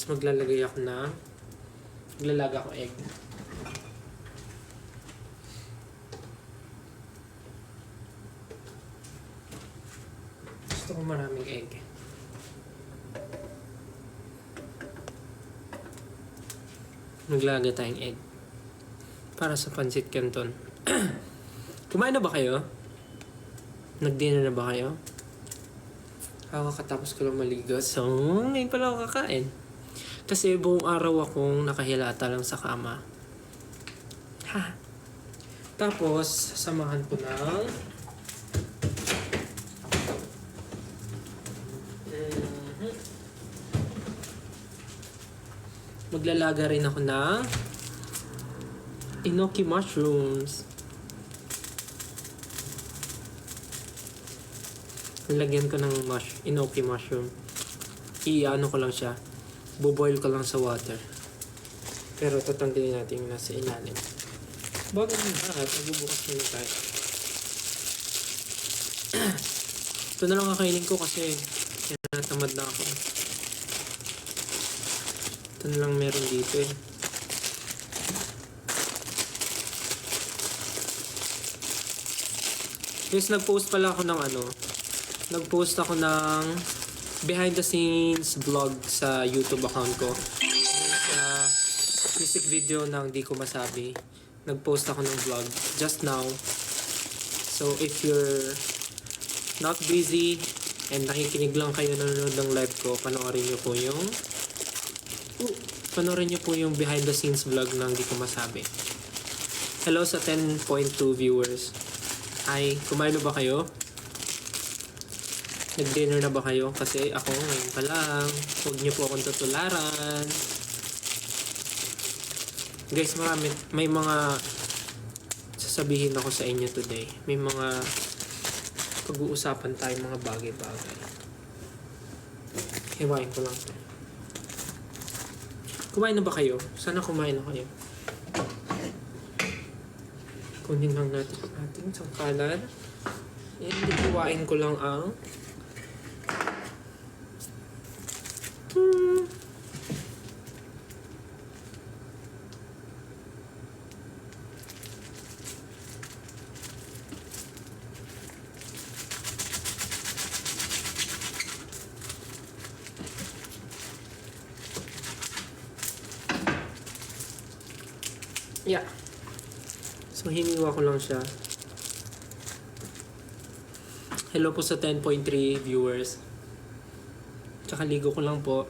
Tapos maglalaga ako egg. Gusto ko maraming egg. Maglaga tayong egg. Para sa pancit canton. Kumain na ba kayo? Nag-dinner na ba kayo? Kakatapos ko lang maligo. So, ngayon pala ako kakain. Kasi buong araw akong nakahilata lang sa kama. Ha. Tapos, samahan ko ng maglalaga rin ako ng enoki mushrooms. Nilagyan ko ng enoki mushroom. I-ano ko lang siya. Buboil ko lang sa water. Pero tatanggalin natin yung nasa ilalim. Bago ng lahat, magbubukas muna tayo. Ito na lang kakainin ko kasi tinatamad na ako. Ito na lang meron dito eh. Yes, nag-post pala ako ng Nag-post ako ng behind the scenes vlog sa YouTube account ko. Sa music video ng Di Ko Masabi. Nag-post ako ng vlog just now. So if you're not busy and nakikinig lang kayo nanonood ng live ko, panoorin nyo po yung behind the scenes vlog ng Di Ko Masabi. Hello sa 10.2 viewers. Hi, kumain na ba kayo? Nag-dinner na ba kayo? Kasi ako ngayon pa lang. Huwag niyo po akong tutularan. Guys, may mga sasabihin ako sa inyo today. May mga pag-uusapan tayo, mga bagay-bagay. Hiwain ko lang to. Kumain na ba kayo? Sana kumain na kayo. Kunin lang natin ang ating sangkalan. And hiwain ko lang ang yeah. So, hiniwa ko lang siya. Hello po sa 10.3 viewers. Tsaka ligo ko lang po.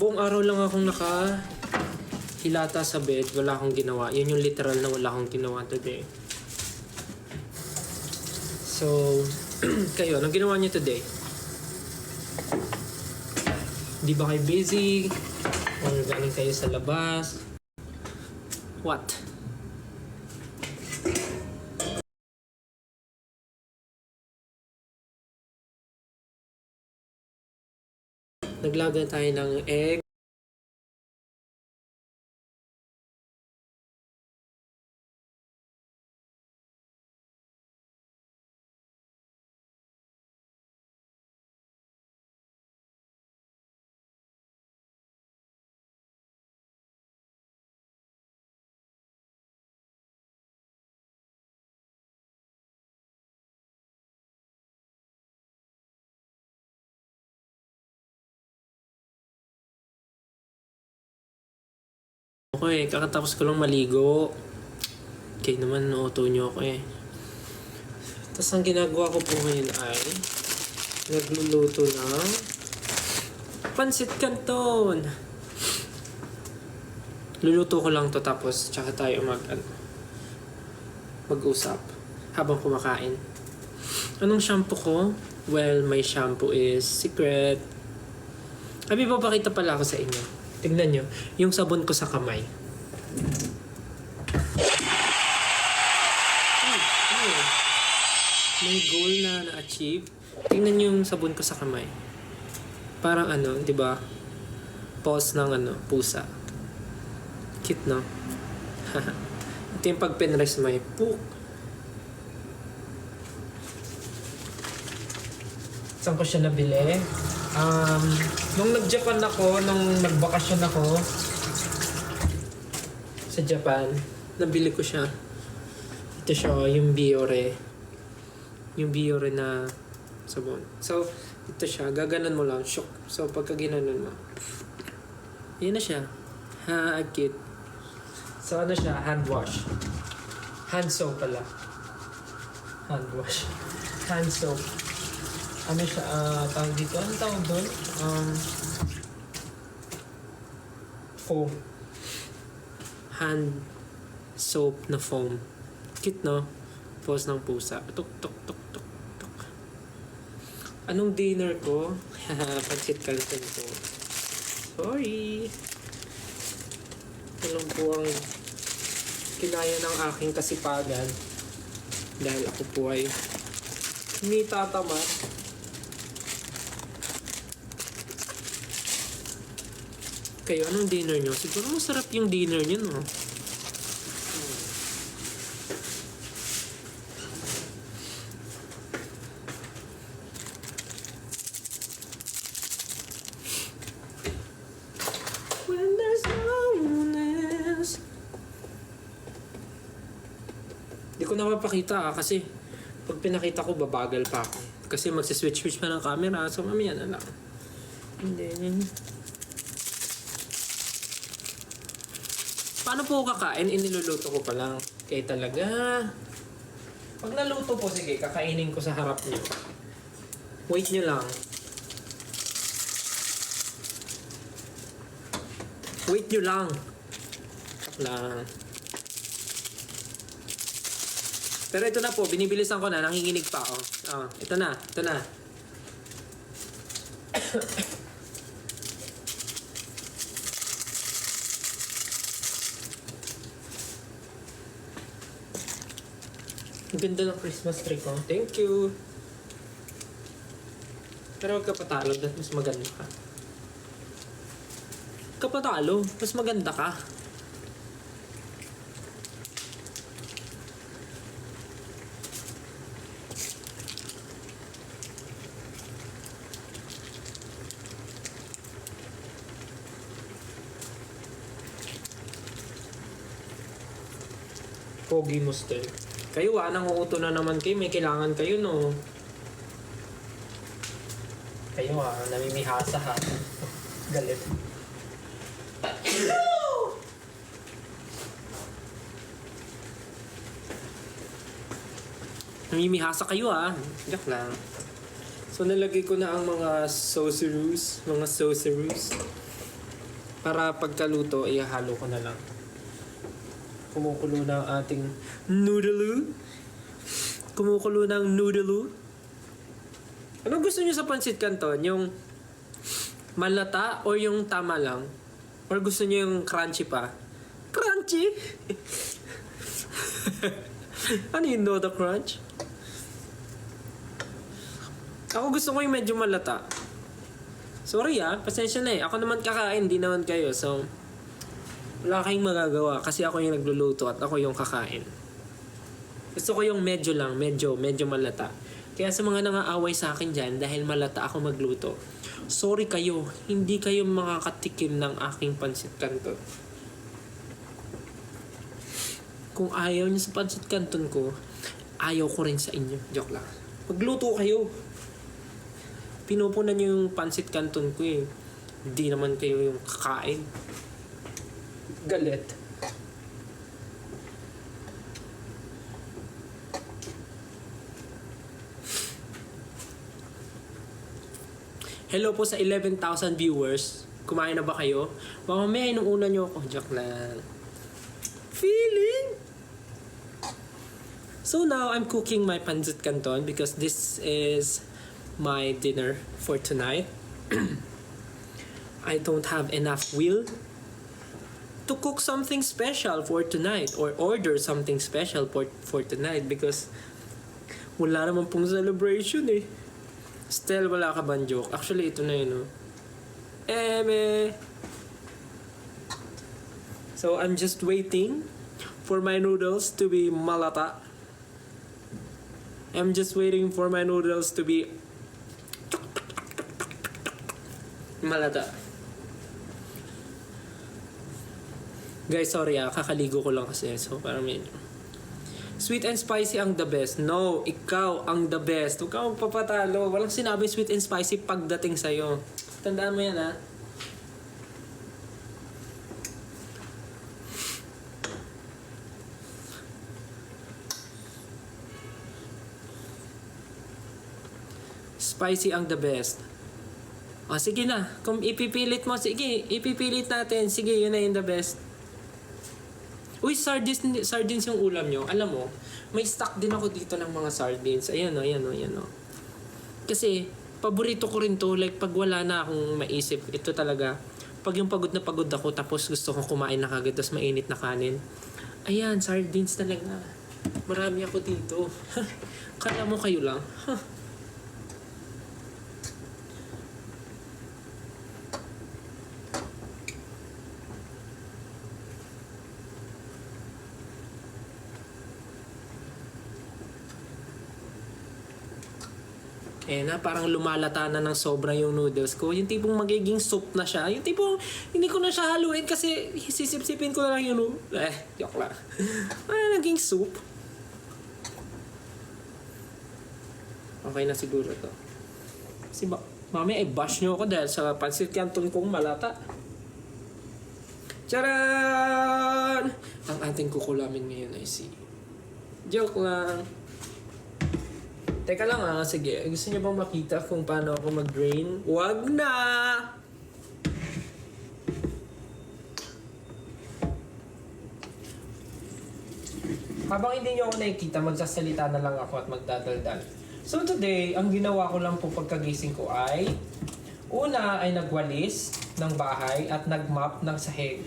Buong araw lang akong hilata sa bed. Wala akong ginawa. Yun yung literal na wala akong ginawa today. So, kayo, anong ginawa niyo today? Di ba kayo busy? Or galing kayo sa labas? What? Naglaga tayo ng egg. Okay, kakatapos ko lang maligo. Okay naman, nauto nyo ako eh. Tapos ang ginagawa ko po ngayon ay nagluluto ng pancit canton. Luluto ko lang to tapos tsaka tayo mag-usap habang kumakain. Anong shampoo ko? Well, my shampoo is Secret. Abi, papakita pala ako sa inyo. Tignan nyo, yung sabon ko sa kamay. May goal na na-achieve. Tignan nyo yung sabon ko sa kamay. Parang di ba? Pause ng pusa. Cute, no? Ito yung pag pinrest may pook. Saan ko siya nabili? Nung nag-Japan ako, nung nagbakasyon ako sa Japan, nabili ko siya. Ito siya, yung Biore. Yung Biore na sabon. So, ito siya. Gaganan mo lang. Shook. So, pagka ginanon mo, yun na siya. Ha, cute. So, ano siya? Hand wash. Hand soap pala. Hand wash. Hand soap. Ano siya? Tawag dito? Ano tawag doon? Foam. Hand soap na foam. Cute, no? Pose ng pusa. Tuk, tuk, tuk, tuk, tuk. Anong dinner ko? Pansit canton ko. Sorry. Ito lang po ang kinaya ng aking kasipagan. Dahil ako po ay hindi tatamad. Kayo, anong dinner nyo? Siguro masarap yung dinner nyo, no? When there's no one else. Di ko napapakita kasi pag pinakita ko, babagal pa ako. Kasi magsiswitch-switch pa ng camera, so mamaya na lang. And then, paano po kakain? Iniluluto ko pa lang. Kaya talaga. Pag naluto po, sige, kakainin ko sa harap niyo. Wait nyo lang. Wait nyo lang. Lang. Pero ito na po, binibilisan ko na, nanginginig pa ako. Ito na, ito na. Ang ganda ng Christmas tree ko. Thank you. Pero huwag ka patalo, mas maganda ka. Kapatalo, mas maganda ka. Pogi mo still. Kayo nanguuto na naman kayo. May kailangan kayo, no? Kayo namimihasa ha. Galit. Namimihasa kayo Joke lang. So nalagay ko na ang mga sauceroos. Para pagkaluto, ihalo ko na lang. Kumukulo na ang ating noodle. Anong gusto niyo sa pansit canton? Yung malata o yung tama lang? Or gusto niyo yung crunchy pa? Crunchy? Ano you know the crunch? Ako gusto ko yung medyo malata. Sorry pasensya na Ako naman kakain, di naman kayo. So, wala kayong magagawa kasi ako yung nagluluto at ako yung kakain. Gusto ko yung medyo lang, medyo malata. Kaya sa mga nangaaway sa akin dyan, dahil malata ako magluto, sorry kayo, hindi kayo makakatikim ng aking pansit canton. Kung ayaw niyo sa pansit canton ko, ayaw ko rin sa inyo. Joke lang. Magluto kayo. Pinupunan niyo yung pansit canton ko Hindi naman kayo yung kakain. Galit. Hello po sa 11,000 viewers. Kumain na ba kayo? Mamaya inuuna nyo ako. Joke lang. Feeling! So now, I'm cooking my pancit canton because this is my dinner for tonight. I don't have enough will to cook something special for tonight or order something special for tonight because wala naman pong celebration Still, wala ka bang joke? Actually, ito na yun So, I'm just waiting for my noodles to be malata. I'm just waiting for my noodles to be tuk Malata. Guys, sorry kakaligo ko lang kasi. So, parang medyo... Sweet and spicy ang the best. No, ikaw ang the best. Huwag kang papatalo. Walang sinabing sweet and spicy pagdating sa'yo. Tandaan mo yan, ha? Spicy ang the best. O, sige na. Kung ipipilit mo, sige, ipipilit natin. Sige, yun na yung the best. Uy, sardines yung ulam nyo. Alam mo, may stock din ako dito ng mga sardines. Ayan o. Kasi, paborito ko rin to. Like, pag wala na akong maisip, ito talaga. Pag yung pagod na pagod ako, tapos gusto kong kumain na kagad, tapos mainit na kanin. Ayan, sardines talaga. Marami ako dito. Kala mo kayo lang. Parang lumalata na ng sobra yung noodles ko. Yung tipong magiging soup na siya. Yung tipong hindi ko na siya haluin kasi sisip-sipin ko na lang yung joke lang. Naging soup. Okay na siguro to. Kasi mami ay bash nyo ako dahil sa pansit canton kong malata. Charan! Ang ating kukulamin ngayon ay si... Joke lang. Teka lang sige. Gusto niyo bang makita kung paano ako mag-drain? Wag na! Habang hindi niyo ako nakikita, magsasalita na lang ako at magdadaldal. So today, ang ginawa ko lang po pagkagising ko ay una ay nagwalis ng bahay at nagmap ng sahig.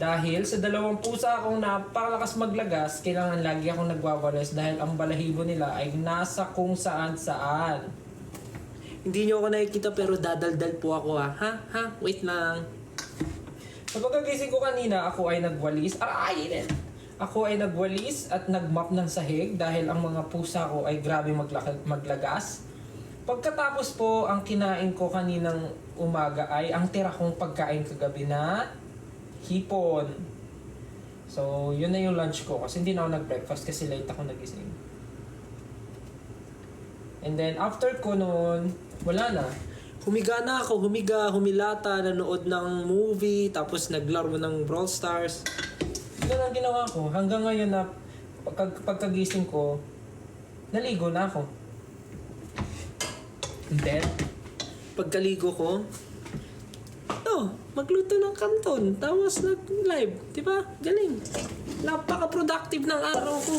Dahil sa dalawang pusa akong napakalakas maglagas, kailangan lagi akong nagwawalis dahil ang balahibo nila ay nasa kung saan-saan. Hindi niyo ako nakikita pero dadaldal po ako ha. Wait lang. Sa pagkagising ko kanina, ako ay nagwalis. Ako ay nagwalis at nagmap ng sahig dahil ang mga pusa ko ay grabe maglagas. Pagkatapos po, ang kinain ko kaninang umaga ay ang tira kong pagkain kagabi na hipon. So, yun na yung lunch ko kasi hindi na ako nag-breakfast kasi late ako nagising. And then, after ko noon, wala na. Humiga, humilata, nanood ng movie, tapos naglaro ng Brawl Stars. Yun ang ginawa ko. Hanggang ngayon na pagkagising ko, naligo na ako. And then, pagkaligo ko, magluto ng kanton. Tapos nag-live. Diba? Galing. Napaka-productive ng araw ko.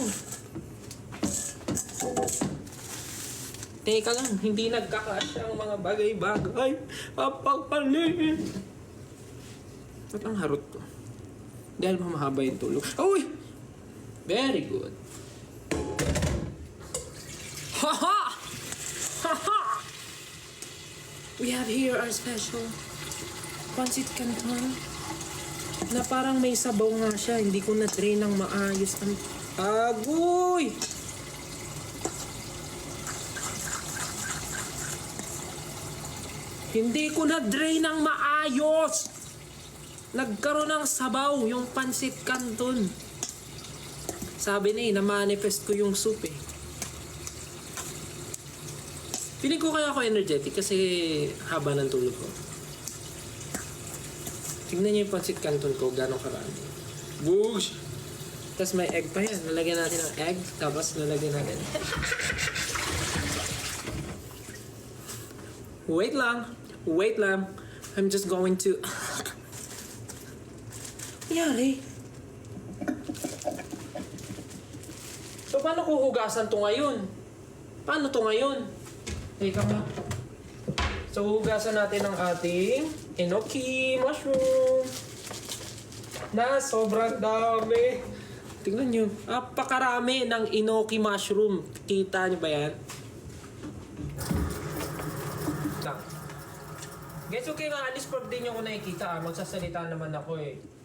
Teka lang, hindi nagkakasya ang mga bagay-bagay. Apakalit. Ba't ang harot ko? Dahil mahaba yung tulog. Uy! Very good. Haha! Haha! We have here our special pancit canton na parang may sabaw nga siya. Hindi ko na-drain ng maayos. Ang agoy! Hindi ko na-drain ng maayos! Nagkaroon ng sabaw yung pancit canton. Sabi na na-manifest ko yung soup Feeling ko kaya ako energetic kasi haba ng tulog ko. Tignan niyo yung pancit canton ko, gano'ng karami. Boosh! Tapos may egg pa yan. Lalagyan natin ng egg, tapos lalagyan natin. Wait lang. I'm just going to... Yari. So, paano ko hugasan to ngayon? Paano to ngayon? Teka nga. So, hugasan natin ang ating enoki mushroom. Na sobrang dami. Tingnan nyo. Napakarami ng enoki mushroom. Kita nyo ba yan? Guys, okay nga. At least pag di nyo ko nakikita, magsasalita naman ako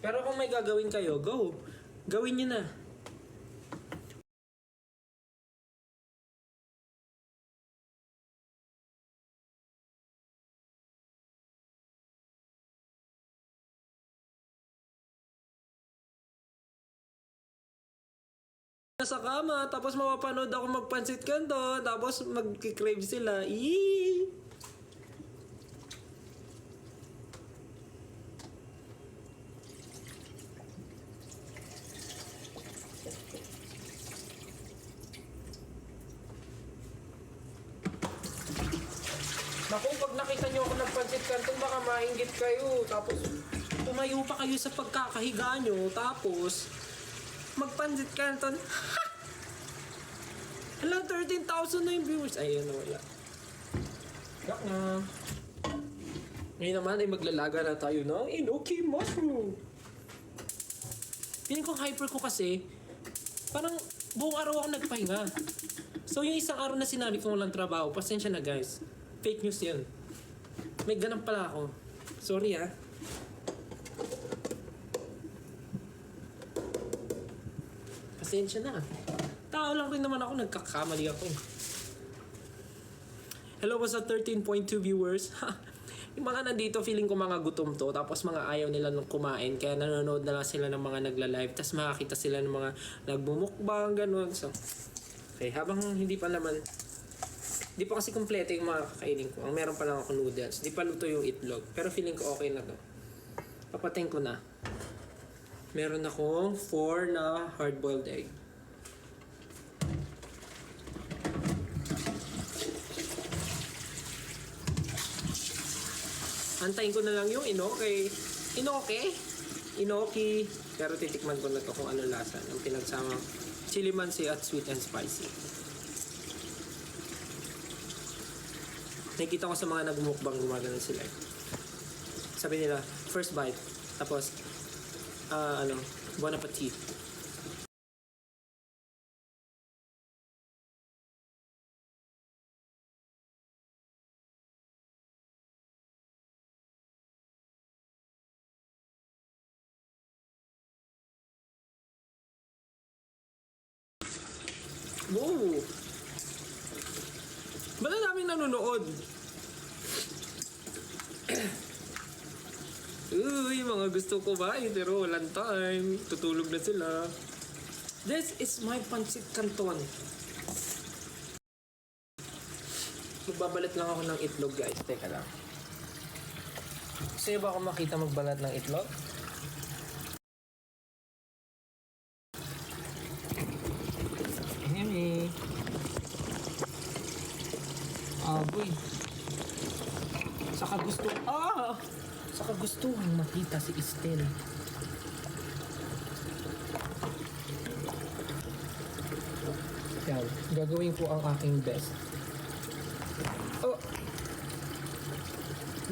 Pero kung may gagawin kayo, go. Gawin nyo na. Sa kama, tapos mapapanood ako magpansit kanto, tapos magkikrave sila. Eee! Naku, pag nakita nyo ako nagpansit kanto, baka maingit kayo. Tapos, tumayo pa kayo sa pagkakahiga nyo, tapos, magpansit kanto. Alam, 13,000 na yung viewers. Ayun, wala. Yak na. Ngayon naman ay maglalaga na tayo ng enoki mushroom. Piling ko hyper ko kasi, parang buong araw ako nagpahinga. So yung isang araw na sinabi ko walang trabaho, pasensya na guys. Fake news yan. May ganun pala ako. Sorry ah. Pasensya na. Tao lang rin naman ako, nagkakamali ako. Hello po sa 13.2 viewers. Yung mga nandito, feeling ko mga gutom to. Tapos mga ayaw nila nung kumain. Kaya nanonood na lang sila ng mga nagla-live. Tapos makakita sila ng mga nagbumukbang, ganun. So, okay, habang hindi pa naman, hindi pa kasi kompleto yung mga kakainin ko. Ang meron pa lang ako noodles. Di pa luto yung itlog. Pero feeling ko okay na to. Papating ko na. Meron akong 4 na hard-boiled egg. Antayin ko na lang yung inoki. Inoki. Pero titikman ko na to kung ano lasa. Ang pinagsamang chili mansi at sweet and spicy. Nakikita ko sa mga nagmukbang gumagano sila. Sabi nila, first bite. Tapos, bon appetit. Wow! Ba't ang daming nanonood? Uy, mga gusto ko ba? Pero walang time. Tutulog na sila. This is my pancit canton. Magbabalat lang ako ng itlog, guys. Teka lang. Gusto niyo ba ako makita magbalat ng itlog? Hey. Boy. Sa kagustuhan makita si Estel. Yan, gagawin ko ang aking best. Oh!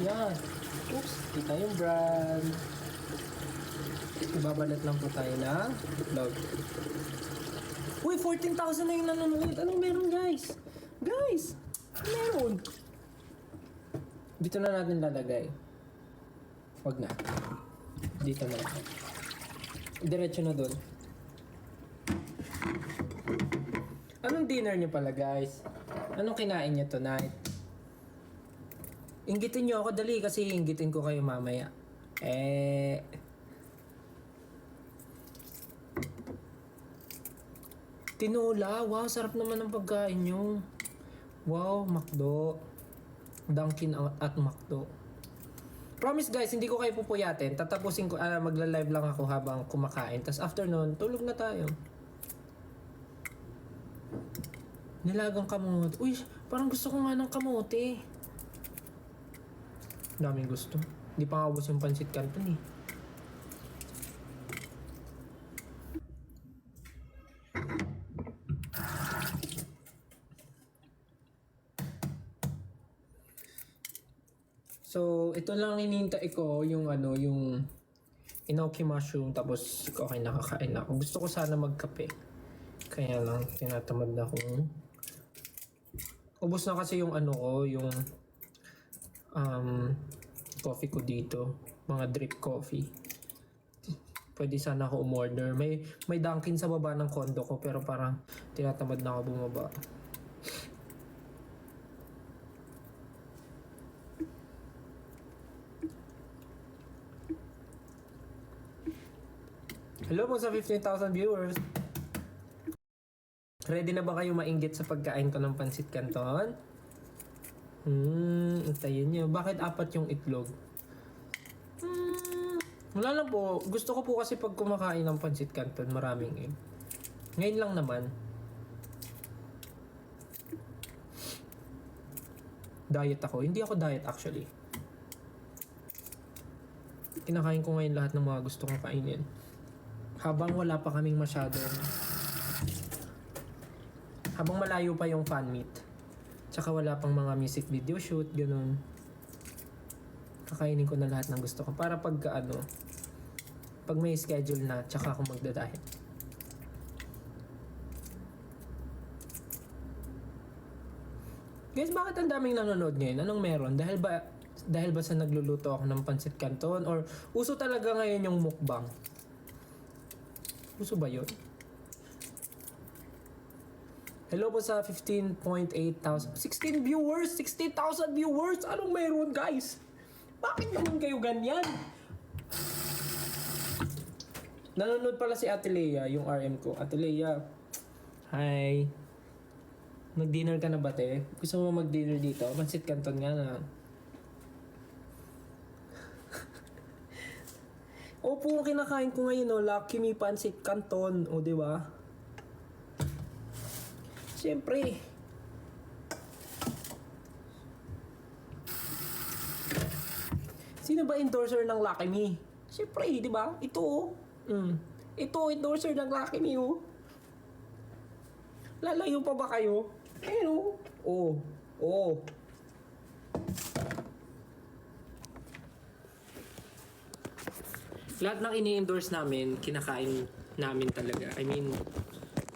Yan. Oops, kita yung brand. Ibabalat lang po tayo na itlog. Uy, 14,000 na yung nanonood. Anong meron, guys? Guys! Anong meron? Dito na natin lalagay. Wag na. Dito na lang. Diretso na dun. Anong dinner niyo pala, guys? Anong kinain niyo tonight? Inggitin niyo ako, dali, kasi inggitin ko kayo mamaya. Tinola. Wow, sarap naman ng pagkain niyo. Wow, McDo. Dunkin at McDo. Promise guys, hindi ko kayo pupuyatin. Tatapusin ko, magla-live lang ako habang kumakain. Tapos after nun, tulog na tayo. Nilagang kamote. Uy, parang gusto ko nga ng kamote. Daming gusto. Hindi pa nga ubos yung pancit canton eh. So, ito lang hinihintay ko yung yung enoki mushroom, tapos okay, nakakain na ako. Gusto ko sana magkape. Kaya lang, tinatamad na akong ubos na kasi yung yung coffee ko dito. Mga drip coffee. Pwede sana ako umorder. May Dunkin sa baba ng condo ko, pero parang tinatamad na ako bumaba. Hello po sa 15,000 viewers. Ready na ba kayo mainggit sa pagkain ko ng pansit canton? Antayin nyo. Bakit 4 yung itlog? Wala lang po. Gusto ko po kasi pag kumakain ng pansit canton, maraming egg. Ngayon lang naman. Diet ako. Hindi ako diet actually. Kinakain ko ngayon lahat ng mga gusto kong kainin. Habang wala pa kaming masyadong... Habang malayo pa yung fan meet. Tsaka wala pang mga music video shoot, ganun. Kakainin ko na lahat ng gusto ko. Para pagka ano, pag may schedule na, tsaka ako magda-diet. Guys, bakit ang daming nanonood ngayon? Anong meron? Dahil ba sa nagluluto ako ng pancit canton? Or uso talaga ngayon yung mukbang? Uso ba yun? Hello po sa 15.8 thousand. 16 viewers! 16,000 viewers! Anong meron, guys? Bakit naman kayo ganyan? Nanonood pala si Ate Leia, yung RM ko. Ate Leia, hi. Nag-dinner ka na ba, te? Gusto mo mag-dinner dito? Pancit canton nga na. Opo, kinakain ko ngayon, no? Lucky Me Pancit Canton. O, di ba? Siyempre. Sino ba endorser ng Lucky Me? Siyempre, di ba? Ito, oh. Ito, endorser ng Lucky Me, oh. Lalayo pa ba kayo? Ayun, oh. Oh. Lahat ng ini-endorse namin, kinakain namin talaga. I mean,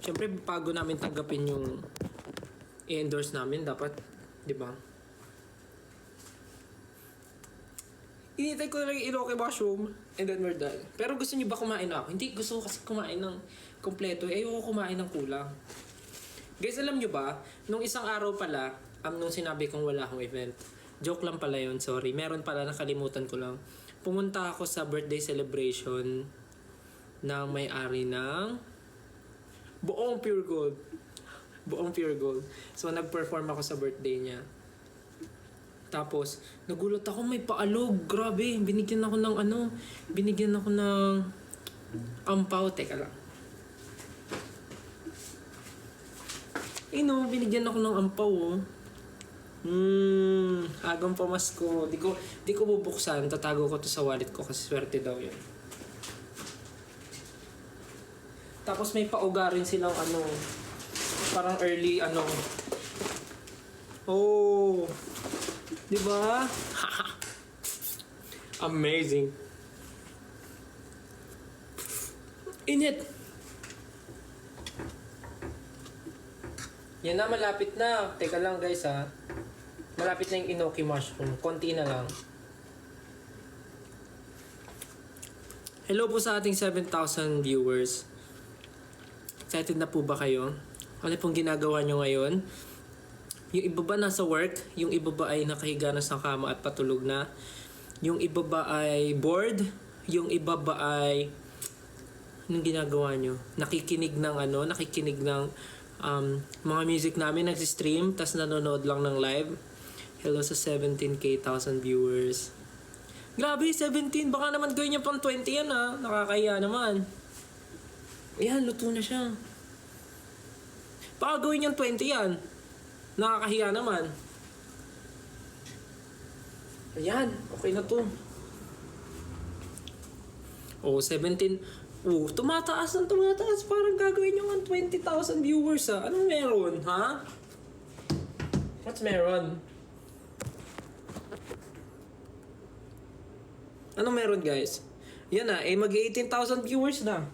syempre bago namin tanggapin yung i-endorse namin, dapat, di ba? Initay ko na lang yung Iroke mushroom and then we're done. Pero gusto niyo ba kumain ako? Hindi, gusto ko kasi kumain ng kompleto. Ayoko kumain ng kulang. Guys, alam niyo ba, nung isang araw pala, nung sinabi kong wala akong event, joke lang pala yun, sorry. Meron pala, nakalimutan ko lang. Pumunta ako sa birthday celebration ng may-ari ng buong Pure Gold. Buong Pure Gold. So, nag-perform ako sa birthday niya. Tapos, nagulat ako, may paalog. Grabe, binigyan ako ng binigyan ako ng ampaw. Teka lang. Binigyan ako ng ampaw, oh. Agang pamasko. Di ko bubuksan. Tatago ko to sa wallet ko kasi swerte daw yun. Tapos may pauga rin silang parang early Oh. Di ba? Amazing. Init. Yan na, malapit na. Teka lang guys ha. Malapit na yung enoki mushroom. Konti na lang. Hello po sa ating 7,000 viewers. Excited na po ba kayo? Ano pong ginagawa nyo ngayon? Yung iba ba nasa work? Yung iba ba ay nakahiga na sa kama at patulog na? Yung iba ba ay bored? Yung iba ba ay... Anong ginagawa nyo? Nakikinig ng mga music namin, nag-stream, tas nanonood lang ng live. Hello sa 17,000 viewers. Grabe, 17. Baka naman gawin niya pang 20 yan ha. Nakakaya naman. Ayan, luto na siya. Baka gawin niyang 20 yan. Nakakahiya naman. Ayan, okay na to. Oh, 17. Oh, tumataas. Parang gagawin yung 20,000 viewers ha. Anong meron, ha? What's meron? Anong meron, guys? Yan na, mag-18,000 viewers na.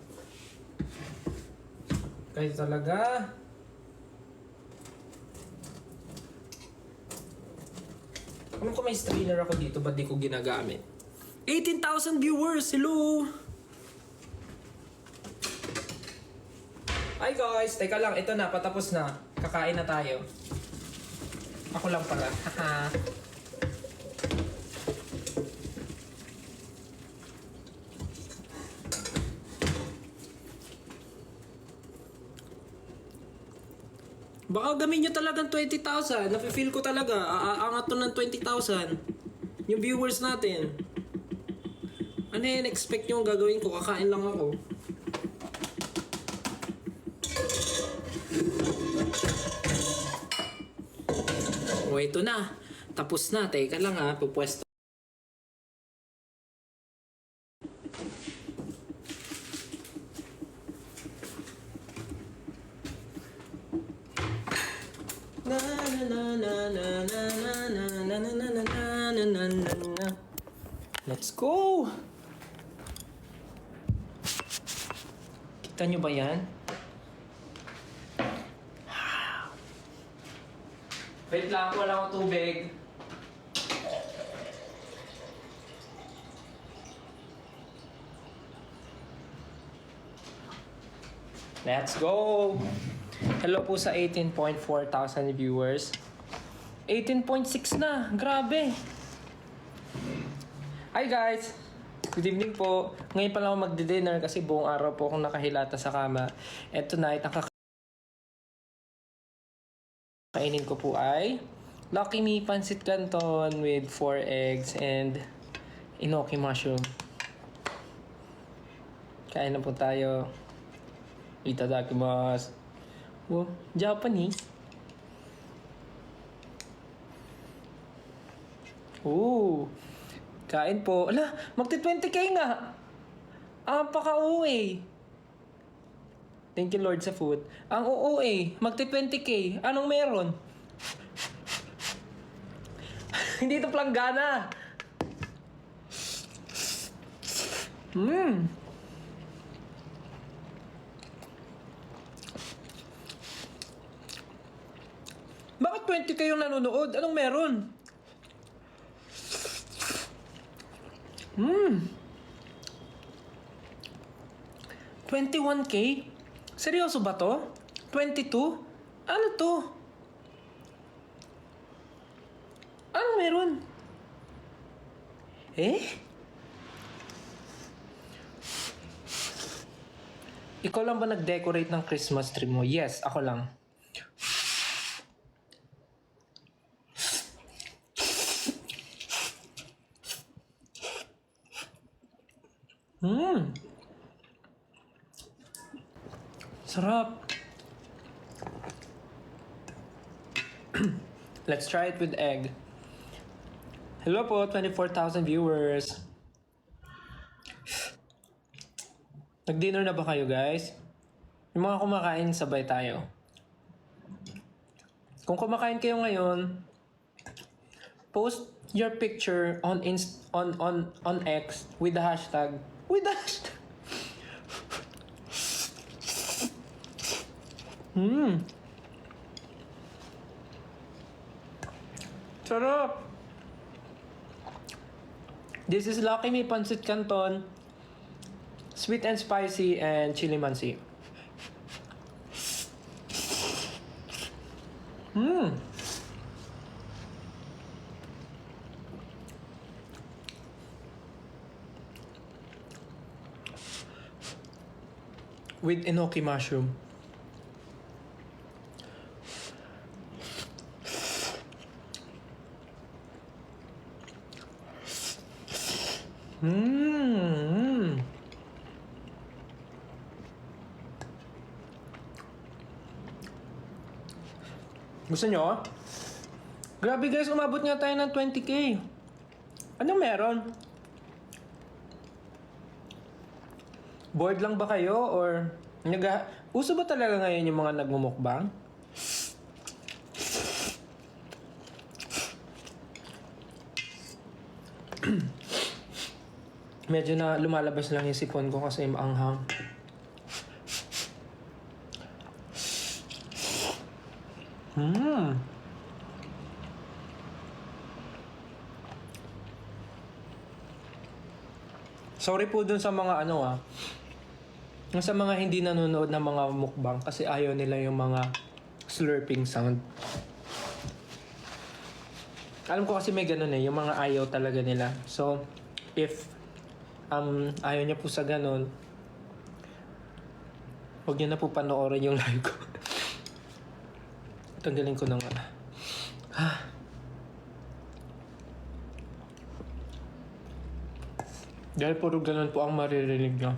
Guys, talaga. Alam ko may strainer ako dito, ba't di ko ginagamit? 18,000 viewers! Hello! Hi guys! Teka lang, ito na, patapos na. Kakain na tayo. Ako lang pala. Haha. Agamin nyo talagang 20,000. Nafe-feel ko talaga. Aangat to ng 20,000. Yung viewers natin. Ano yung expect nyo ang gagawin ko? Kakain lang ako. O, ito na. Tapos na. Teka lang ha. Pupwesto. Na na na na na na na na na na na na na na na. Let's go! Kita nyo ba yan? Wait lang, wala akong tubig. Let's go! Hello po sa 18.4 thousand viewers. 18.6 na! Grabe! Hi guys! Good evening po. Ngayon pa lang ako magdi-dinner kasi buong araw po akong nakahilata sa kama. And tonight, ang kakainin ko po ay Lucky Me Pancit Canton with 4 eggs and enoki mushroom. Kain na po tayo. Itadakimasu. Oh, Japanese. Oh, kain po. Ala, magti-20k nga. Ang paka-uwi. Thank you Lord sa food. Ang OOA, magti-20k. Anong meron? Hindi ito planggana. Bakit 20k yung nanonood? Anong meron? 21k? Seryoso ba to? 22? Ano to? Anong meron? Ikaw lang ba nag-decorate ng Christmas tree mo? Yes, ako lang. Sarap. Let's try it with egg. Hello po, 24,000 viewers. Nag-dinner na ba kayo guys? Yung mga kumakain, sabay tayo. Kung kumakain kayo ngayon, post your picture on X with the hashtag. Sarap. This is Lucky Me Pancit Canton, sweet and spicy and chili mansi. With enoki mushroom. Gusto nyo? Grabe guys, umabot nga tayo ng 20k. Anong meron? Bored lang ba kayo? Or uso ba talaga ngayon yung mga nagmumukbang? Medyo na lumalabas lang yung sipon ko kasi maanghang. Sorry po dun sa mga sa mga hindi nanonood ng mga mukbang kasi ayaw nila yung mga slurping sound. Alam ko kasi may ganun yung mga ayaw talaga nila. So, if ayaw niya po sa ganun, huwag niyo na po panoorin yung live ko. Tanggalin ko na nga. Dahil puro ganun po ang maririnig nyo.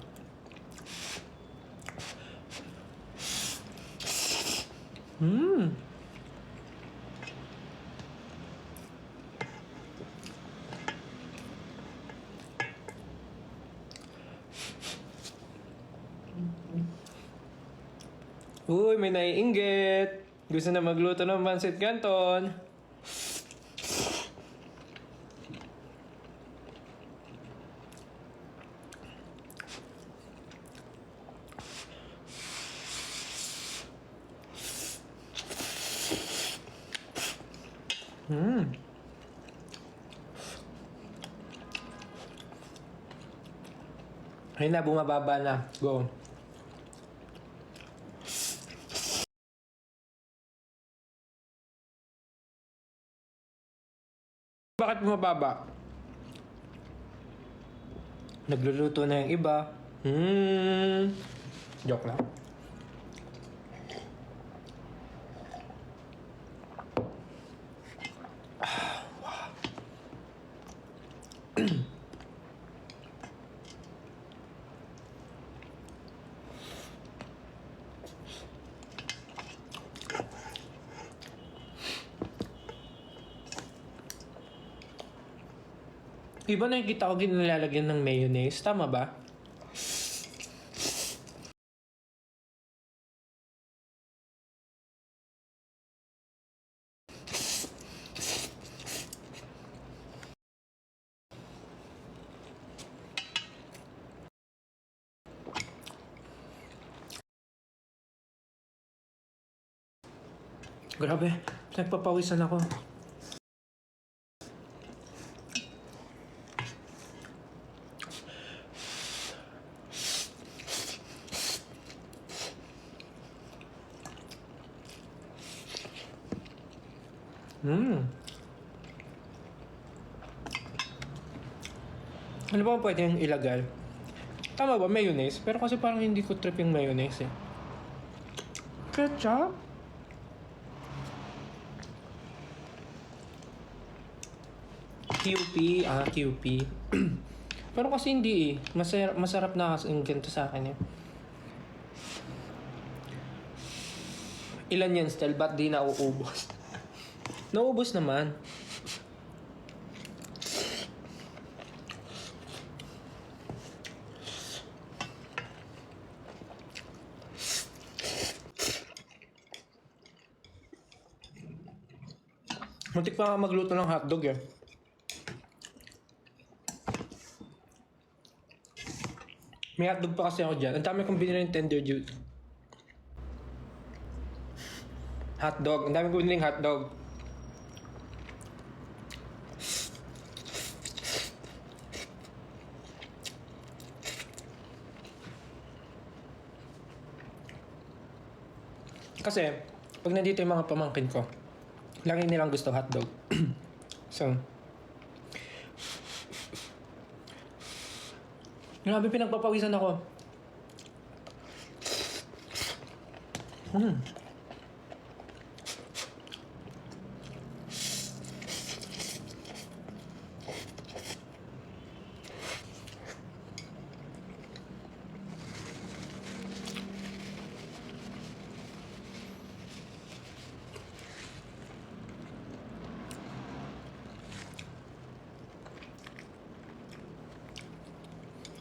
Uy, may naiinggit. Gusto na magluto ng pancit canton. Ayun na, bumababa na. Go. Bakit bumababa? Nagluluto na yung iba. Joke lang. Iba nakikita ko ginilalagyan ng mayonnaise. Tama ba? Grabe, nagpapawisan ako. Ano ba pwedeng ilagay? Tama ba, mayonnaise? Pero kasi parang hindi ko trip yung mayonnaise eh. Ketchup? QP, QP. Pero kasi hindi eh. Masarap na kasi yung ganito sa akin eh. Ilan yan, Stel? Ba't di nauubos? Nauubos naman. Muntik pa nga magluto ng hotdog eh. May hotdog pa kasi ako dyan. Ang dami kong binili ng Tender Juice. Hotdog. Ang dami kong binili ng hotdog. Kasi, pag nandito yung mga pamangkin ko, lagi nilang gusto hotdog. So, grabe pinagpapawisan ako.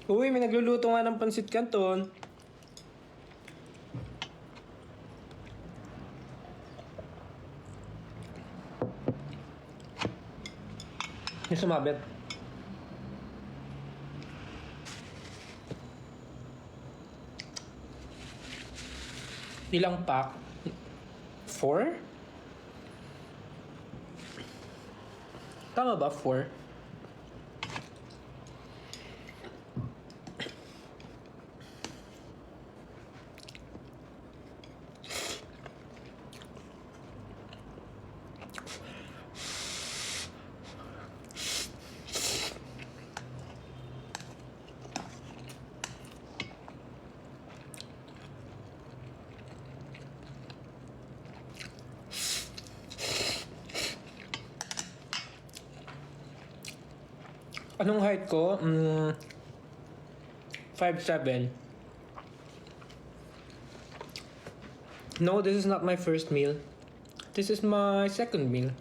Uy, may nagluluto nga ng pancit canton. Yung sumabit. Ilang pack? 4? Tama ba? 4? Anong height ko? 5'7". No, this is not my first meal. This is my second meal.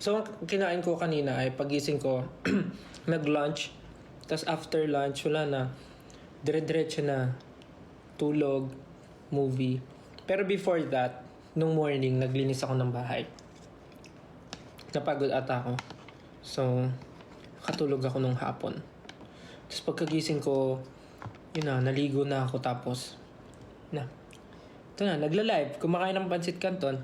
So, kinain ko kanina ay pagising ko, nag-lunch. Tapos after lunch, wala na. Dire-diretso na. Tulog, movie. Pero before that, nung morning, naglinis ako ng bahay. Napagod ata ako. So, katulog ako nung hapon. Tapos pagkagising ko, yun na, naligo na ako tapos, ito na, nagla-live. Kumakain ng pancit canton.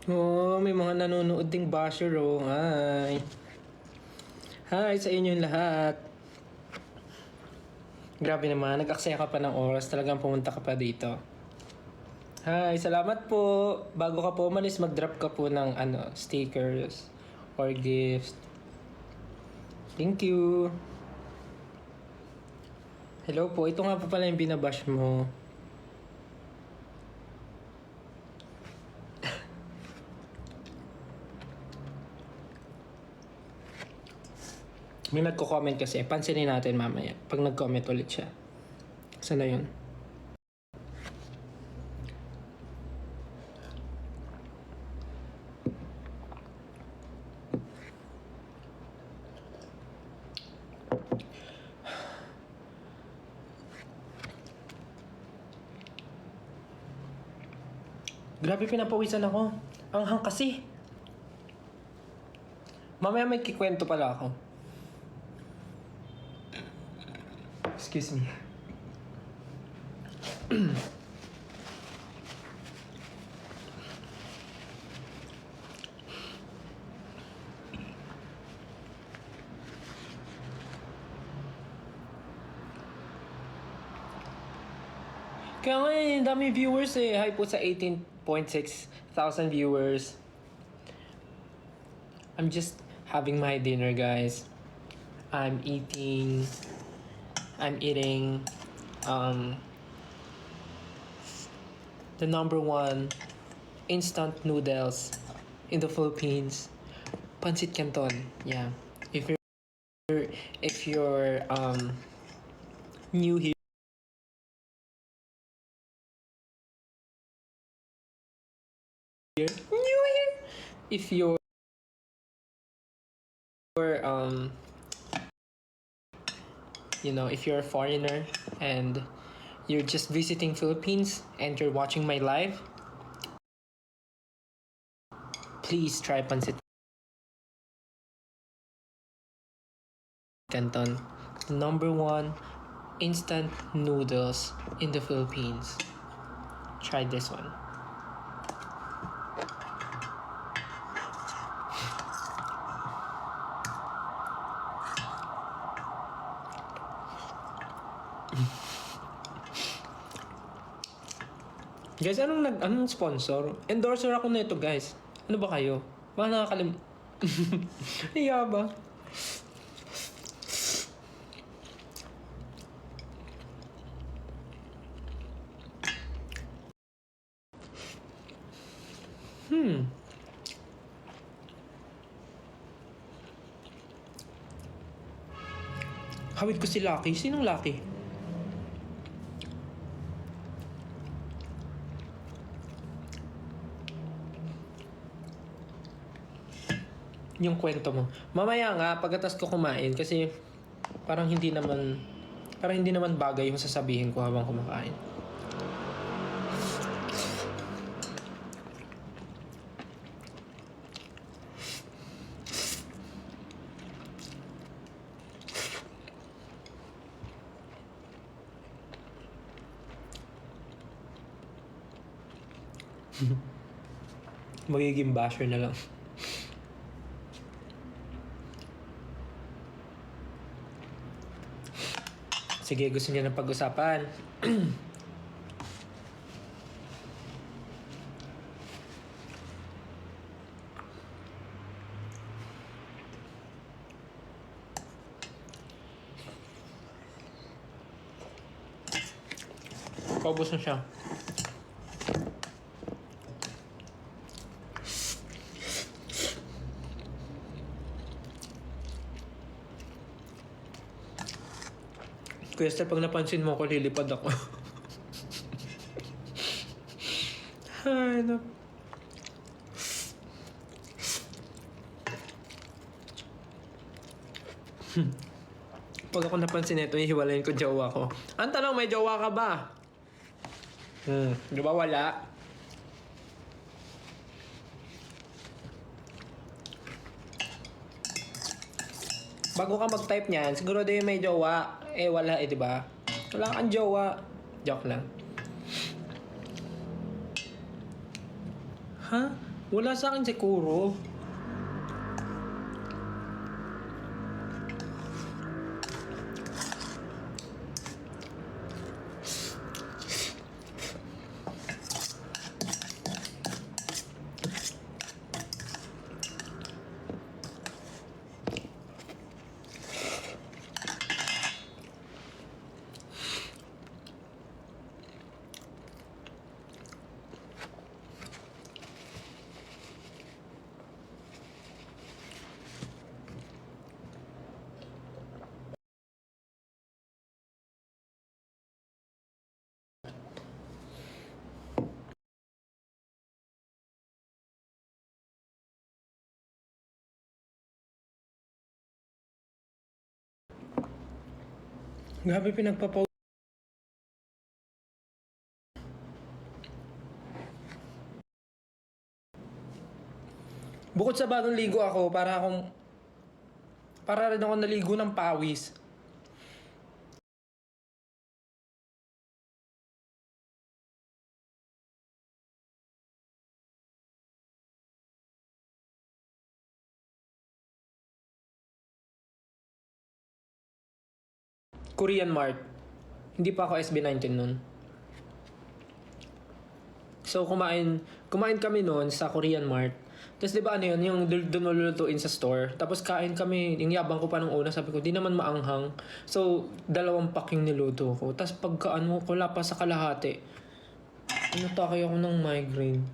Oh, may mga nanonood ding basher, oh. Hi. Hi sa inyong lahat. Grabe naman, nag-aksaya ka pa ng oras. Talagang pumunta ka pa dito. Hi, salamat po. Bago ka po umalis, mag-drop ka po ng stickers or gifts. Thank you. Hello po, ito nga po pala yung binabash mo. May nagko-comment kasi. Pansinin natin mamaya. Pag nag-comment ulit siya. Saan na yun? Grabe, pinapawisan ako. Ang hang kasi. Mamaya may kikwento pala ako. Excuse me. Kaya nga dami viewers eh. Hi po sa 18.6 thousand viewers. I'm just having my dinner, guys. I'm eating the number one instant noodles in the Philippines, pancit canton. Yeah, if you're new here, if you're if you're a foreigner and you're just visiting Philippines and you're watching my live, please try pancit canton, the number one instant noodles in the Philippines. Try this one. Guys, anong sponsor? Endorser ako nito, guys. Ano ba kayo? Baka nakakalim... Iya ba? Hawid ko si Lucky. Sinong Lucky? Yung kwento mo. Mamaya nga, pagkatas ko kumain, kasi parang hindi naman bagay yung sasabihin ko habang kumakain. Magiging basher na lang. Sige, gusto niya ng pag-usapan. Paubos na siya. Kuya Steph, pag napansin mo ako, lilipad ako. Ay, no. Pag ako napansin ito, hihiwalayin ko jowa ko. Ang tanong, may jowa ka ba? Di ba wala? Bago ka mag-type niyan, siguro din may jowa. Eh, wala di ba? Wala kang jowa. Joke lang. Ha? Wala sa akin siguro. Grabe pinagpapaw... Bukod sa bagong ligo ako, para rin ako naligo ng pawis. Korean Mart. Hindi pa ako SB19 nun. So, kumain kami nun sa Korean Mart. Tapos, di ba ano yun, yung doon lulutuin sa store. Tapos, kain kami, yung yabang ko pa nung una, sabi ko, di naman maanghang. So, 2 packing niluto ko. Tapos, pagka wala pa sa kalahati, takay ako ng migraine.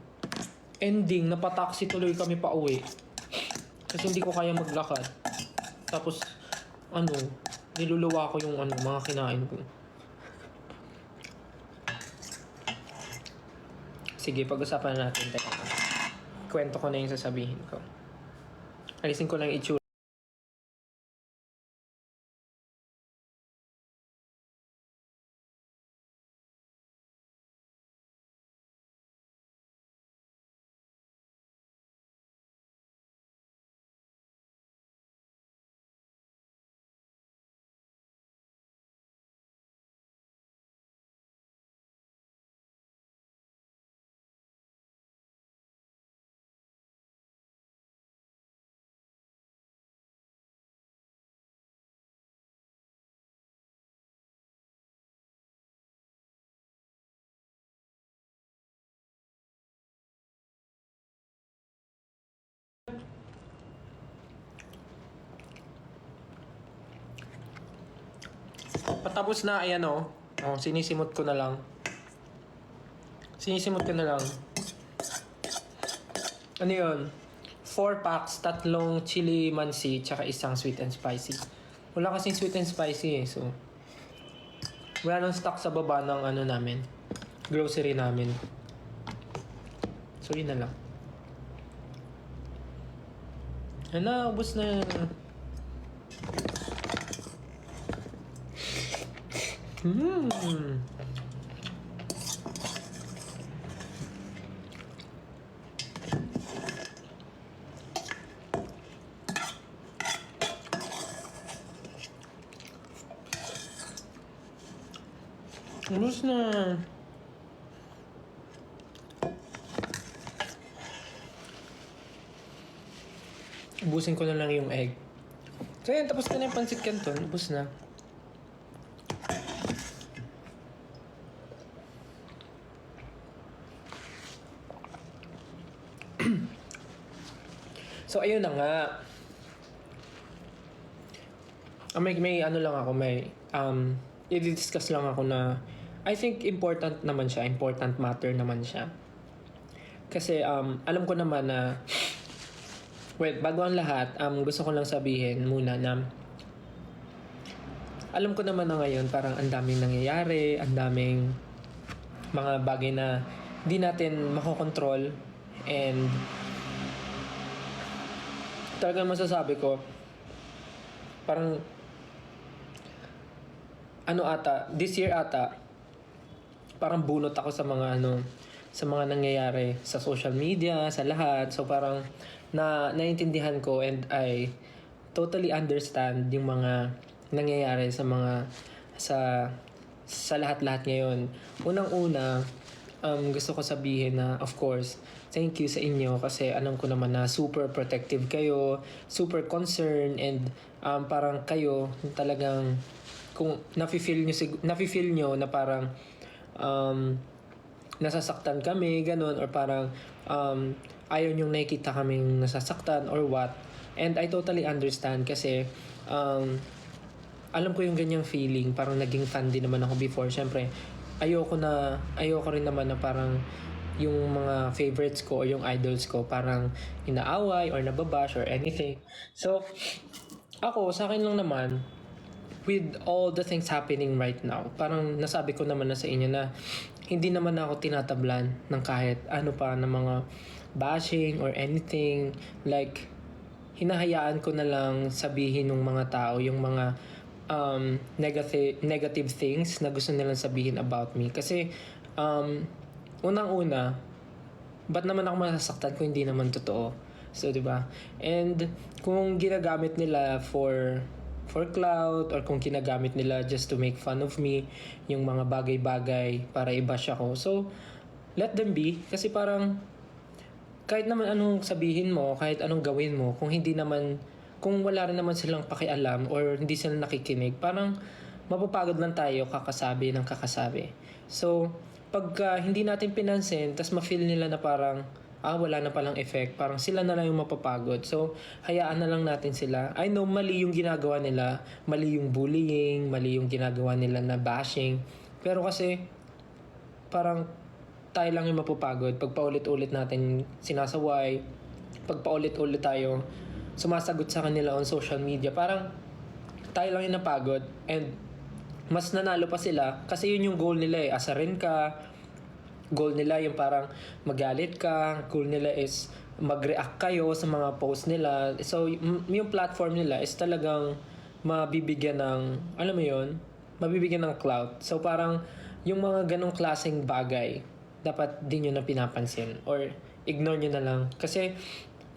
Ending, napataksi tuloy kami pa uwi. Kasi hindi ko kaya maglakad. Tapos, niluluwa ko yung mga kinain ko. Sige, pag-usapan natin. Teka. Kwento ko na yung sasabihin ko. Alisin ko lang yung itsura. Patapos na, ayan sinisimot ko na lang. Ano yun? 4 packs, 3 chili mansi, tsaka 1 sweet and spicy. Wala kasing sweet and spicy so wala nang stock sa baba ng namin, grocery namin. So yun na lang. Ubos na. Ubos na. ubusin ko na lang yung egg. So yan, tapos na yung pancit canton. Ubus na. So ayun na nga. May ano lang ako, i-discuss lang ako na I think important matter naman siya. Kasi alam ko naman na bago ang lahat, gusto ko lang sabihin muna na alam ko naman na ngayon parang ang daming nangyayari, ang daming mga bagay na di natin makokontrol, and talagang masasabi ko parang this year parang bunot ako sa mga sa mga nangyayari sa social media, sa lahat. So parang naiintindihan ko, and I totally understand yung mga nangyayari sa lahat-lahat ngayon. Unang-una, gusto ko sabihin na of course, thank you sa inyo kasi alam ko naman na super protective kayo, super concerned, and parang kayo talagang kung nafe-feel nyo na parang nasasaktan kami, ganun, or parang ayaw nyong nakikita kaming nasasaktan or what. And I totally understand kasi alam ko yung ganyang feeling. Parang naging fan din naman ako before. Siyempre, ayoko rin naman na parang yung mga favorites ko or yung idols ko parang inaaway or nababash or anything. So, ako, sa akin lang naman, with all the things happening right now, parang nasabi ko naman na sa inyo na hindi naman ako tinatablan ng kahit ano pa ng mga bashing or anything. Like, hinahayaan ko na lang sabihin ng mga tao yung mga negative things na gusto nilang sabihin about me. Kasi, unang-una, ba't naman ako masasaktan kung hindi naman totoo? So, di ba? And kung ginagamit nila for clout, or kung ginagamit nila just to make fun of me, yung mga bagay-bagay para i-bash ako. So, let them be. Kasi parang, kahit naman anong sabihin mo, kahit anong gawin mo, kung wala rin naman silang pakialam or hindi sila nakikinig, parang mapapagod lang tayo kakasabi ng kakasabi. So, pagka hindi natin pinansin, tas ma-feel nila na parang, wala na palang effect, parang sila na lang yung mapapagod. So, hayaan na lang natin sila. I know, mali yung ginagawa nila, mali yung bullying, mali yung ginagawa nila na bashing. Pero kasi, parang tayo lang yung mapapagod. Pag paulit-ulit natin sinasaway, pag paulit-ulit tayo sumasagot sa kanila on social media, parang tayo lang yung napagod, and mas nanalo pa sila kasi yun yung goal nila eh. Asarin ka, goal nila yung parang magalit ka, goal nila is mag-react kayo sa mga post nila. So yung platform nila is talagang mabibigyan ng, alam mo yun, mabibigyan ng clout. So parang yung mga ganong klaseng bagay dapat din nyo na pinapansin or ignore nyo na lang. Kasi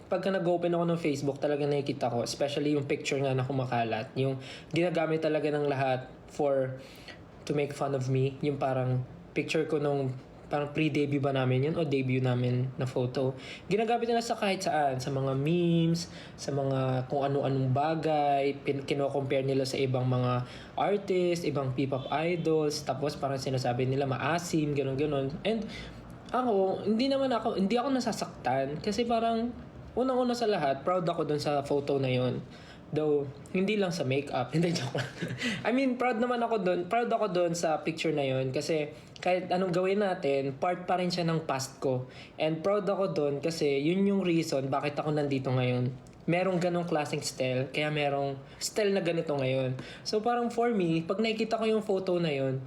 pagka nag-open ako ng Facebook, talagang nakikita ko, especially yung picture nga na kumakalat, yung ginagamit talaga ng lahat to make fun of me, yung parang picture ko nung parang pre-debut ba namin yun o debut namin na photo. Ginagamit nila sa kahit saan, sa mga memes, sa mga kung ano-anong bagay, kino-compare nila sa ibang mga artists, ibang P-pop idols, tapos parang sinasabi nila maasim, gano'n-gano'n. And ako, hindi ako nasasaktan kasi parang unang-una sa lahat, proud ako dun sa photo na yun. Though, hindi lang sa makeup. Hindi, joke lang. I mean, proud ako dun sa picture na yun. Kasi, kahit anong gawin natin, part pa rin siya ng past ko. And proud ako dun kasi yun yung reason bakit ako nandito ngayon. Merong ganong klaseng style, kaya merong style na ganito ngayon. So, parang for me, pag nakikita ko yung photo na yun,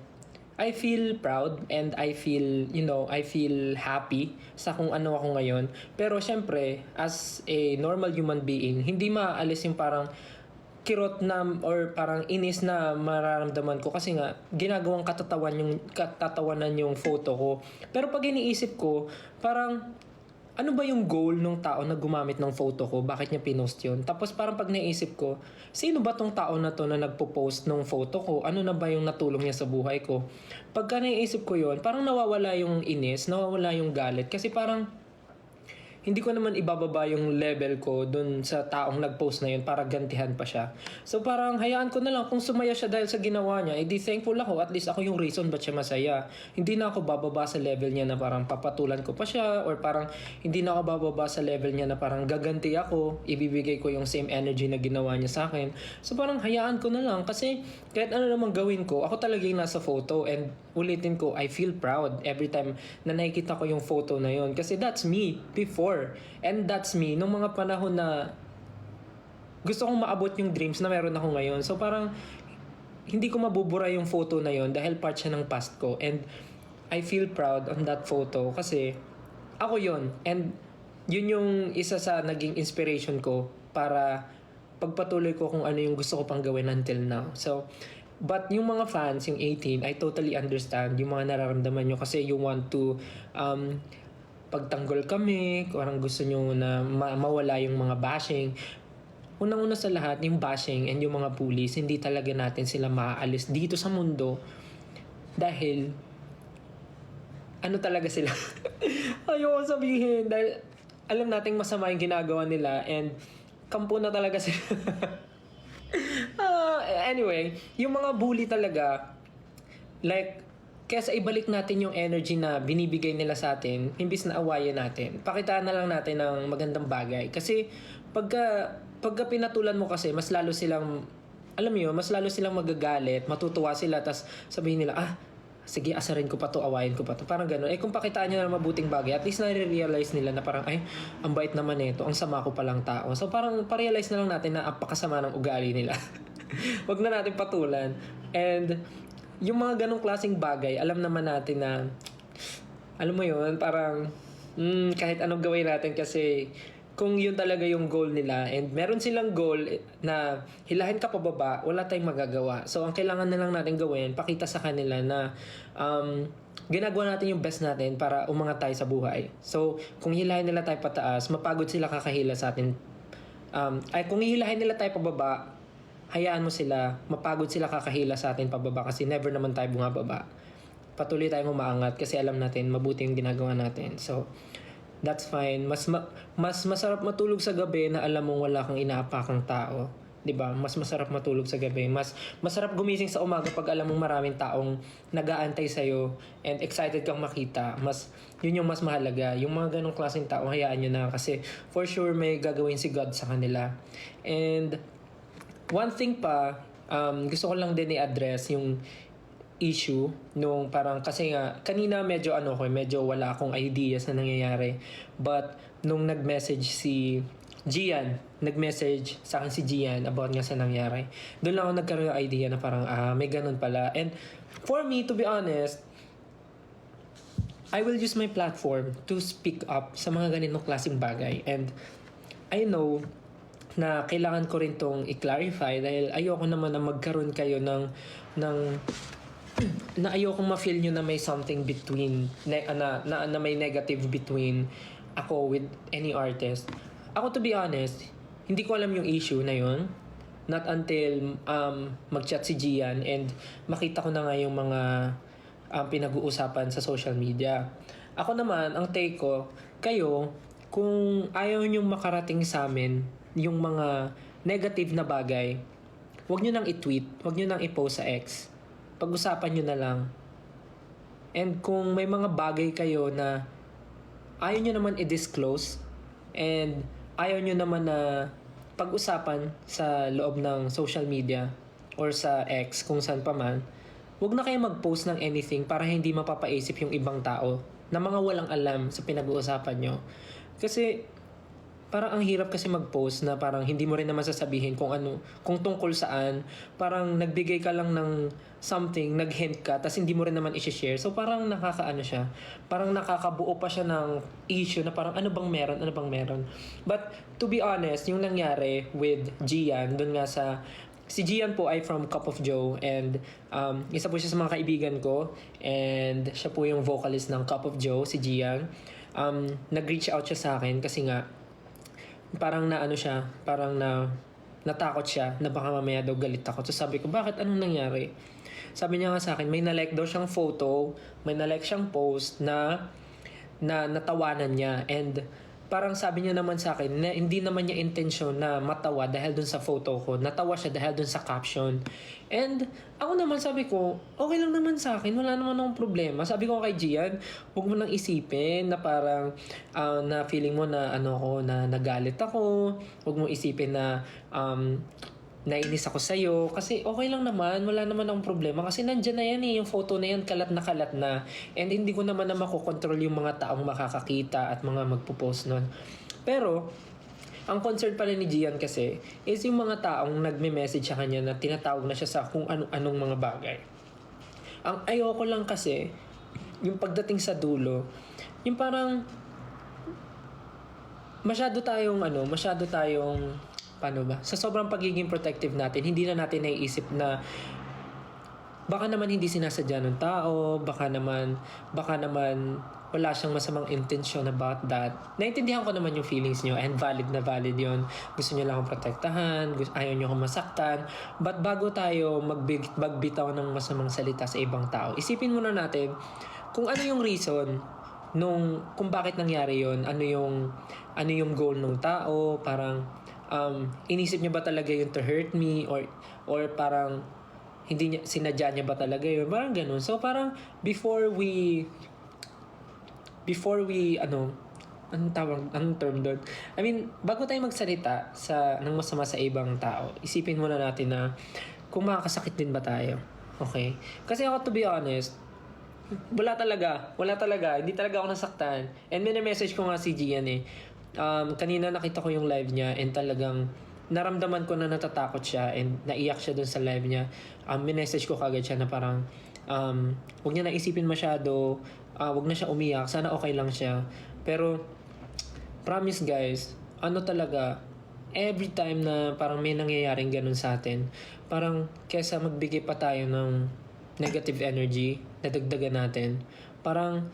I feel proud and I feel happy sa kung ano ako ngayon. Pero syempre, as a normal human being, hindi maaalis yung parang kirot na or parang inis na mararamdaman ko kasi nga ginagawang katatawanan yung photo ko. Pero pag iniisip ko, parang ano ba yung goal ng tao na gumamit ng photo ko? Bakit niya pinost yun? Tapos parang pag naisip ko, sino ba tong tao na to na nagpo-post ng photo ko? Ano na ba yung natulong niya sa buhay ko? Pagka naisip ko yun, parang nawawala yung inis, nawawala yung galit. Kasi parang hindi ko naman ibababa yung level ko dun sa taong nag-post na yun para gantihan pa siya. So parang hayaan ko na lang kung sumaya siya dahil sa ginawa niya, edi thankful ako, at least ako yung reason ba't siya masaya. Hindi na ako bababa sa level niya na parang papatulan ko pa siya, or parang hindi na ako bababa sa level niya na parang gaganti ako, ibibigay ko yung same energy na ginawa niya sa akin. So parang hayaan ko na lang, kasi kahit ano namang gawin ko, ako talaga yung nasa photo, and ulitin ko, I feel proud every time na nakikita ko yung photo na yun, kasi that's me before, and that's me nung mga panahon na gusto kong maabot yung dreams na meron ako ngayon. So parang hindi ko mabubura yung photo na yun dahil part siya ng past ko, and I feel proud on that photo kasi ako yun, and yun yung isa sa naging inspiration ko para pagpatuloy ko kung ano yung gusto ko pang gawin until now. So but yung mga fans, yung 18, I totally understand yung mga nararamdaman nyo, kasi you want to pagtanggol kami, parang gusto nyo na mawala yung mga bashing. Unang-una sa lahat, yung bashing and yung mga bullies, hindi talaga natin sila maaalis dito sa mundo dahil ano talaga sila. Ayoko sabihin dahil alam nating masama yung ginagawa nila, and kampo na talaga sila. Anyway, yung mga bully talaga, like, kesa ibalik natin yung energy na binibigay nila sa atin, imbis na awayan natin, pakitaan na lang natin ng magandang bagay. Kasi pagka pinatulan mo kasi, mas lalo silang, alam mo yun, mas lalo silang magagalit, matutuwa sila, tas sabihin nila, sige, asarin ko pa to, awayin ko pa to. Parang gano'n. Kung pakitaan nyo na mabuting bagay, at least na-realize nila na parang, ang bait naman nito, ang sama ko palang tao. So parang pa-realize na lang natin na apakasama ng ugali nila. Wag na natin patulan. And yung mga ganong klaseng bagay, alam naman natin na, alam mo yun, parang, kahit anong gawin natin, kasi kung yun talaga yung goal nila, and meron silang goal na hilahin ka pababa, wala tayong magagawa. So ang kailangan na lang natin gawin, pakita sa kanila na ginagawa natin yung best natin para umangat tayo sa buhay. So kung hilahin nila tayo pataas, mapagod sila kakahila sa atin. Kung hilahin nila tayo pababa, hayaan mo sila, mapagod sila kakahila sa atin pababa, kasi never naman tayo bumababa. Patuloy tayong umaangat kasi alam natin mabuti yung ginagawa natin. So that's fine. Mas masarap matulog sa gabi na alam mong wala kang inaapakang tao. 'Di ba? Mas masarap matulog sa gabi. Mas masarap gumising sa umaga pag alam mong maraming taong nag-aantay sa iyo and excited kang makita. Yun yung mas mahalaga. Yung mga ganong klaseng tao, hayaan niyo na, kasi for sure may gagawin si God sa kanila. And one thing pa, gusto ko lang din i-address yung issue nung parang, kasi nga kanina medyo wala akong ideas na nangyayari, but nung nag-message sa akin si Gian about nga sa nangyari, doon lang ako nagkaroon ng idea na parang may ganun pala. And for me, to be honest, I will use my platform to speak up sa mga ganitong klaseng bagay, and I know na kailangan ko rin tong i-clarify dahil ayoko naman na magkaroon kayo ng na ayokong ma-feel nyo na may something between na may negative between ako with any artist. Ako, to be honest, hindi ko alam yung issue na yun, not until mag-chat si Gian and makita ko na nga yung mga pinag-uusapan sa social media. Ako naman, ang take ko, kayo, kung ayaw nyo makarating sa amin yung mga negative na bagay, huwag nyo nang i-tweet, huwag nyo nang i-post sa X. Pag-usapan nyo na lang. And kung may mga bagay kayo na ayaw nyo naman i-disclose and ayaw nyo naman na pag-usapan sa loob ng social media or sa X, kung saan pa man, huwag na kayo mag-post ng anything para hindi mapapaisip yung ibang tao na mga walang alam sa pinag-uusapan nyo. Kasi parang ang hirap kasi mag-post na parang hindi mo rin naman sasabihin kung ano, kung tungkol saan. Parang nagbigay ka lang ng something, nag-hint ka, tas hindi mo rin naman i-share. So parang nakakaano siya. Parang nakakabuo pa siya ng issue na parang ano bang meron. But to be honest, yung nangyari with Gian, dun nga si Gian po ay from Cup of Joe, and isa po siya sa mga kaibigan ko, and siya po yung vocalist ng Cup of Joe, si Gian. Nag-reach out siya sa akin kasi nga parang natakot siya na baka mamaya daw galit ako. So sabi ko, bakit? Anong nangyari? Sabi niya nga sa akin, may na-like daw siyang photo, may na-like siyang post na natawanan niya. And parang sabi niya naman sa akin na hindi naman niya intensyon na matawa dahil dun sa photo ko. Natawa siya dahil dun sa caption. And ako naman sabi ko, okay lang naman sa akin, wala naman akong problema. Sabi ko kay Gian, huwag mo nang isipin na parang na feeling mo na ano ko, na nagalit ako. Huwag mo isipin na nainis ako sa'yo. Kasi okay lang naman, wala naman akong problema. Kasi nandyan na yan yung photo na yan, kalat na. And hindi ko naman na makokontrol yung mga taong makakakita at mga magpo-post nun. Pero, ang concern pala ni Gian kasi is yung mga taong nagme-message sa kanya na tinatawag na siya sa kung anong mga bagay. Ang ayoko lang kasi, yung pagdating sa dulo, yung parang masyado tayong paano ba? Sa sobrang pagiging protective natin, hindi na natin naiisip na baka naman hindi sinasadya ng tao, baka naman wala siyang masamang intention about that. Naintindihan ko naman yung feelings niyo and valid na valid yon. Gusto niyo lang akong protektahan, ayaw niyo akong masaktan. But bago tayo magbitaw ng masamang salita sa ibang tao, isipin muna natin kung ano yung reason kung bakit nangyari yon, ano yung goal ng tao, parang inisip niya ba talaga yun to hurt me or parang hindi niya sinadya niya ba talaga yun, parang ganun. So parang before we anong term doon? I mean, bago tayo magsalita ng masama sa ibang tao, isipin muna natin na kung makakasakit din ba tayo. Okay? Kasi ako, to be honest, wala talaga. Hindi talaga ako nasaktan. And message ko nga si Gian kanina nakita ko yung live niya and talagang naramdaman ko na natatakot siya and naiyak siya dun sa live niya. Minessage ko kagad siya na parang huwag niya na isipin masyado, huwag na siya umiyak, sana okay lang siya. Pero promise guys, talaga, every time na parang may nangyayaring ganun sa atin, parang kesa magbigay pa tayo ng negative energy, nadagdagan natin, parang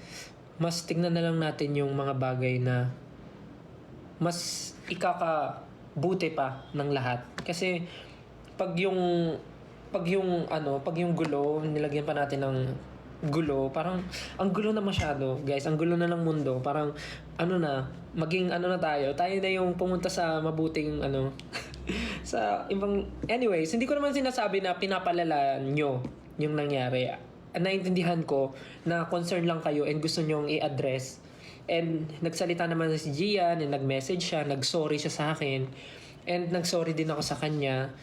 mas tignan na lang natin yung mga bagay na mas ikakabuti pa ng lahat. Kasi pag yung gulo, nilagyan pa natin ng gulo, parang ang gulo na masyado, guys. Ang gulo na ng mundo. Parang maging na tayo na yung pumunta sa mabuting sa ibang, anyways, hindi ko naman sinasabi na pinapalala nyo yung nangyari. Naintindihan ko na concern lang kayo and gusto nyong i-address. And nagsalita naman si Gian and nag-message siya, nag-sorry siya sa akin. And nag-sorry din ako sa kanya.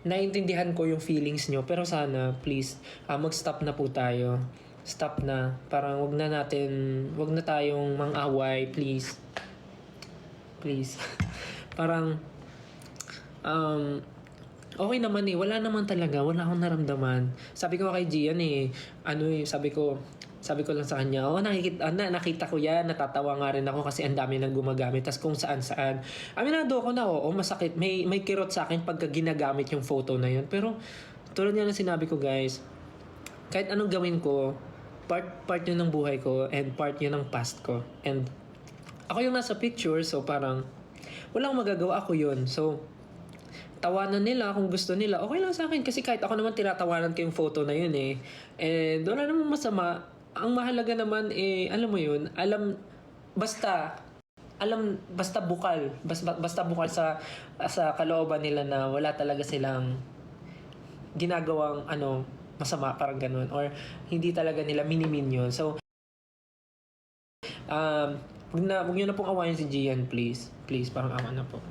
Naintindihan ko yung feelings nyo, pero sana, please, mag-stop na po tayo. Stop na. Parang wag na tayong mang-away, please. Please. Parang, okay naman wala naman talaga, wala akong naramdaman. Sabi ko kay Gian sabi ko lang sa kanya, nakita ko yan, natatawa nga rin ako kasi ang dami nang gumagamit. Tas kung saan-saan. Aminado ako na, masakit. May kirot sa akin pagka ginagamit yung photo na yun. Pero, tulad nga na sinabi ko guys, kahit anong gawin ko, part yun ng buhay ko and part yun ng past ko. And, ako yung nasa picture, so parang, walang magagawa, ako yun. So, tawanan nila kung gusto nila, okay lang sa akin. Kasi kahit ako naman tinatawanan ko yung photo na yun And wala namang masama. Ang mahalaga naman alam mo yun, basta bukal. Basta bukal sa kalooban nila na wala talaga silang ginagawang masama, parang ganun. Or hindi talaga nila minimin yun. So, huwag nyo na pong awayin si Gian, please. Please, parang awa na po.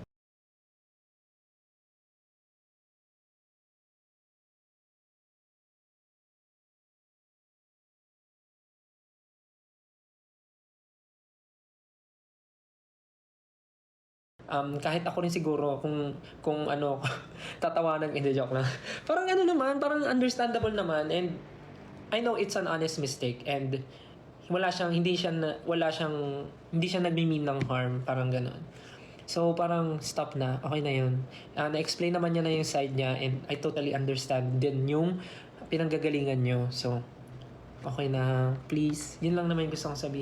Kahit ako rin siguro kung tatawanan, hindi, joke lang. Parang naman, parang understandable naman, and I know it's an honest mistake and hindi siya nagmi-mean ng harm, parang gano'n. So parang stop na, okay na yun. Na-explain naman niya na yung side niya and I totally understand din yung pinanggagalingan niyo. So okay na, please. Yun lang naman yung gusto kong sabihin.